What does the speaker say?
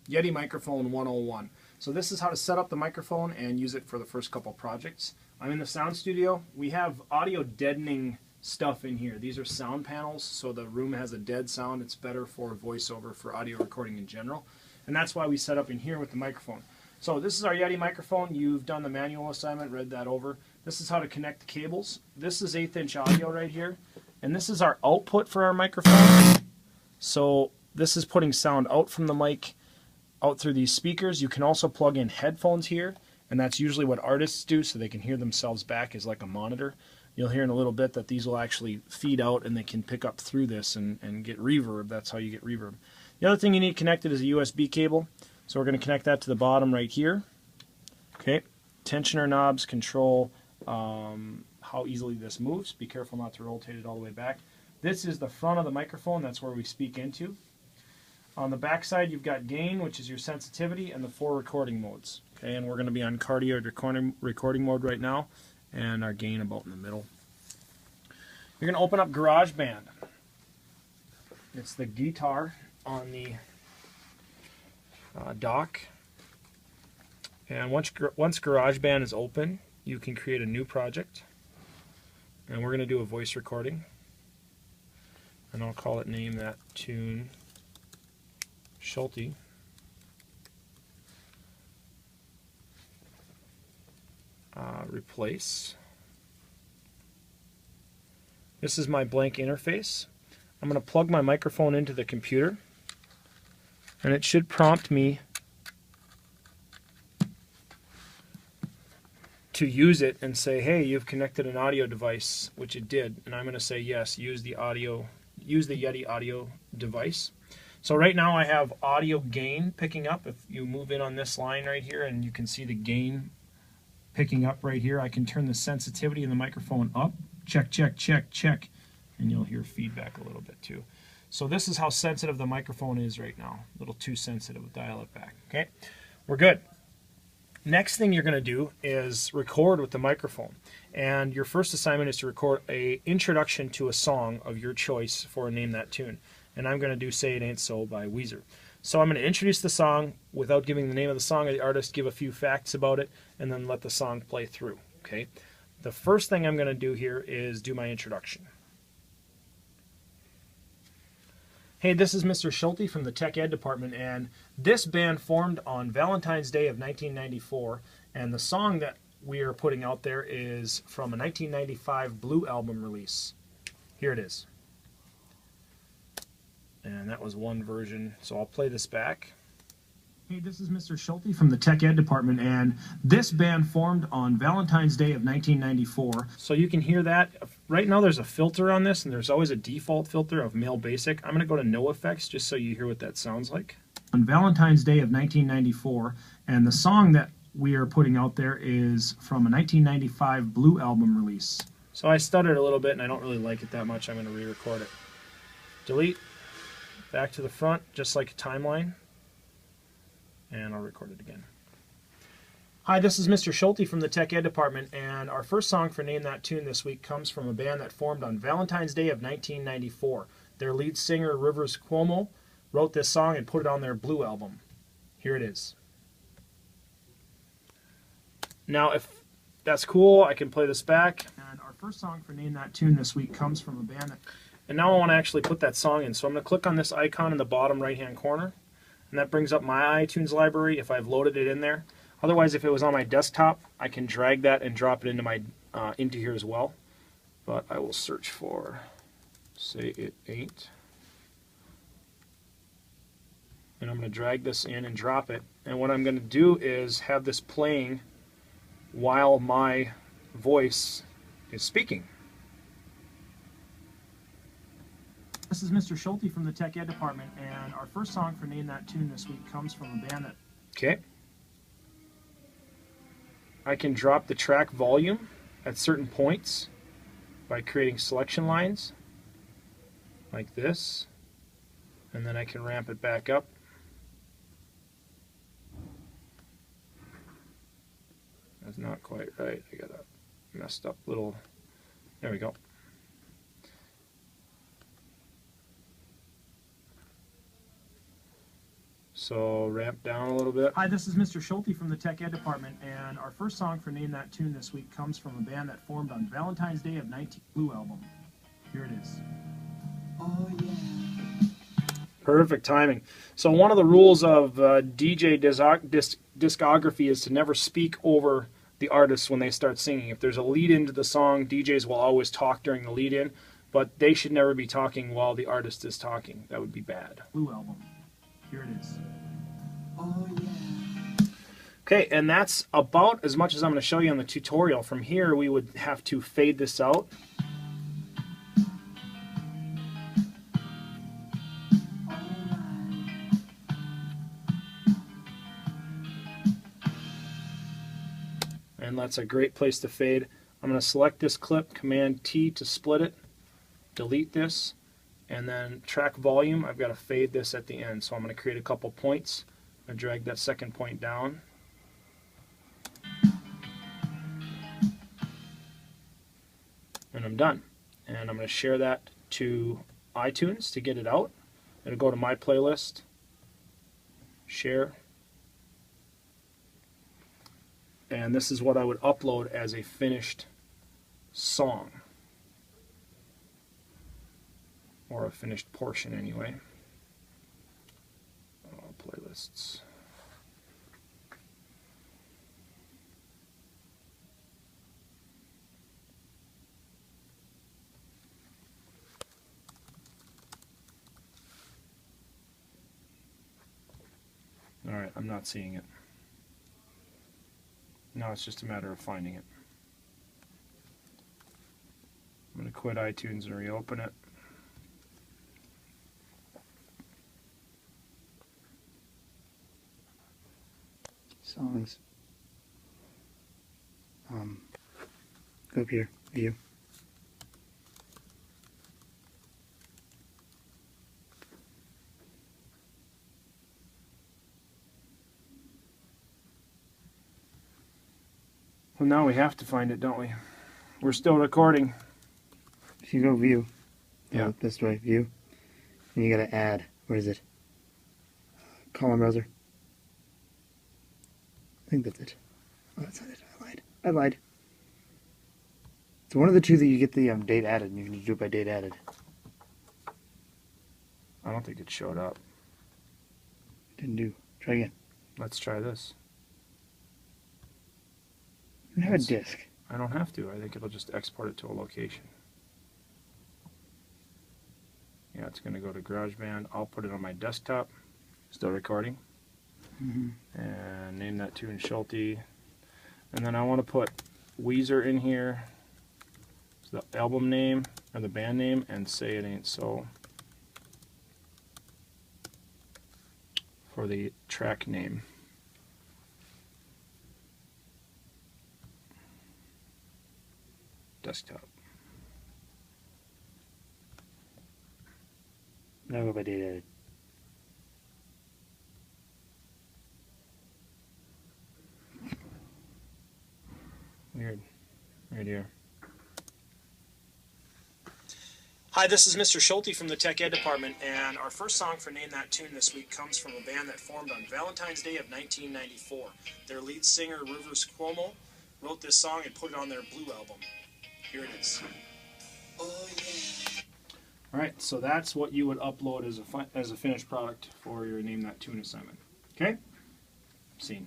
Yeti Microphone 101. So this is how to set up the microphone and use it for the first couple projects. I'm in the sound studio. We have audio deadening stuff in here. These are sound panels, so the room has a dead sound. It's better for voiceover, for audio recording in general. And that's why we set up in here with the microphone. So this is our Yeti microphone. You've done the manual assignment, read that over. This is how to connect the cables. This is 1/8 inch audio right here. And this is our output for our microphone. So this is putting sound out from the mic, out through these speakers. You can also plug in headphones here, and that's usually what artists do so they can hear themselves back as like a monitor. You'll hear in a little bit that these will actually feed out and they can pick up through this and get reverb. That's how you get reverb. The other thing you need connected is a USB cable. So we're going to connect that to the bottom right here. Okay, tensioner knobs control how easily this moves. Be careful not to rotate it all the way back. This is the front of the microphone. That's where we speak into. On the back side, you've got gain, which is your sensitivity, and the 4 recording modes. Okay, and we're going to be on cardioid recording mode right now, and our gain about in the middle. You're going to open up GarageBand. It's the guitar on the dock. And once GarageBand is open, you can create a new project. And we're going to do a voice recording. And I'll call it, name that tune Schulte. Replace. This is my blank interface. I'm going to plug my microphone into the computer, and it should prompt me to use it and say, hey, you've connected an audio device, which it did, and I'm going to say yes, use the Yeti audio device. So right now I have audio gain picking up. If you move in on this line right here and you can see the gain picking up right here, I can turn the sensitivity in the microphone up. Check, check, check, check. And you'll hear feedback a little bit too. So this is how sensitive the microphone is right now. A little too sensitive. Dial it back. Okay, we're good. Next thing you're going to do is record with the microphone. And your first assignment is to record an introduction to a song of your choice for Name That Tune. And I'm going to do Say It Ain't So by Weezer. So I'm going to introduce the song without giving the name of the song or the artist, give a few facts about it, and then let the song play through. Okay. The first thing I'm going to do here is do my introduction. Hey, this is Mr. Schulte from the Tech Ed Department, and this band formed on Valentine's Day of 1994, and the song that we are putting out there is from a 1995 Blue album release. Here it is. And that was one version, so I'll play this back. Hey, this is Mr. Schulte from the Tech Ed Department, and this band formed on Valentine's Day of 1994. So you can hear that. Right now there's a filter on this, and there's always a default filter of male basic. I'm going to go to no effects just so you hear what that sounds like. On Valentine's Day of 1994, and the song that we are putting out there is from a 1995 Blue album release. So I stuttered a little bit, and I don't really like it that much. I'm going to re-record it. Delete. Back to the front, just like a timeline. And I'll record it again. Hi, this is Mr. Schulte from the Tech Ed Department, and our first song for Name That Tune this week comes from a band that formed on Valentine's Day of 1994. Their lead singer, Rivers Cuomo, wrote this song and put it on their Blue album. Here it is. Now, if that's cool, I can play this back. And our first song for Name That Tune this week comes from a band that... And now I want to actually put that song in, so I'm going to click on this icon in the bottom right-hand corner, and that brings up my iTunes library if I've loaded it in there. Otherwise, if it was on my desktop, I can drag that and drop it into my into here as well. But I will search for Say It Ain't. And I'm going to drag this in and drop it. And what I'm going to do is have this playing while my voice is speaking. This is Mr. Schulte from the Tech Ed Department, and our first song for Name That Tune this week comes from a band that... Okay. I can drop the track volume at certain points by creating selection lines like this, and then I can ramp it back up. That's not quite right. I got a messed up little... There we go. So ramp down a little bit. Hi, this is Mr. Schulte from the Tech Ed Department, and our first song for Name That Tune this week comes from a band that formed on Valentine's Day of 19 Blue album. Here it is. Oh yeah. Perfect timing. So one of the rules of DJ discography is to never speak over the artists when they start singing. If there's a lead into the song, DJs will always talk during the lead in, but they should never be talking while the artist is talking. That would be bad. Blue album. Here it is. Oh yeah. Okay, and that's about as much as I'm going to show you on the tutorial. From here, we would have to fade this out. And that's a great place to fade. I'm going to select this clip, Command T to split it, delete this, and then track volume. I've got to fade this at the end. So I'm going to create a couple points. I'm going to drag that second point down. And I'm done. And I'm going to share that to iTunes to get it out. It'll go to my playlist, share. And this is what I would upload as a finished song. Or a finished portion anyway. Playlists. Alright, I'm not seeing it. Now it's just a matter of finding it. I'm going to quit iTunes and reopen it. Songs. Go up here, view. Well, now we have to find it, don't we? We're still recording. If you go view, Yeah. this way, view, and you gotta add. Where is it? Column browser. I think that's it. Oh, that's not it. I lied. It's one of the two that you get the date added, and you can do it by date added. I don't think it showed up. Didn't do. Try again. Let's try this. You don't have a disk. I don't have to. I think it'll just export it to a location. Yeah, it's going to go to GarageBand. I'll put it on my desktop. Still recording. And name that tune Schulte. And then I want to put Weezer in here. So the album name or the band name, and Say It Ain't So for the track name. Desktop. Now go by date added. Weird. Right here. Hi, this is Mr. Schulte from the Tech Ed Department, and our first song for Name That Tune this week comes from a band that formed on Valentine's Day of 1994. Their lead singer, Rivers Cuomo, wrote this song and put it on their Blue album. Here it is. Oh yeah. All right, so that's what you would upload as a finished product for your Name That Tune assignment. Okay? Scene.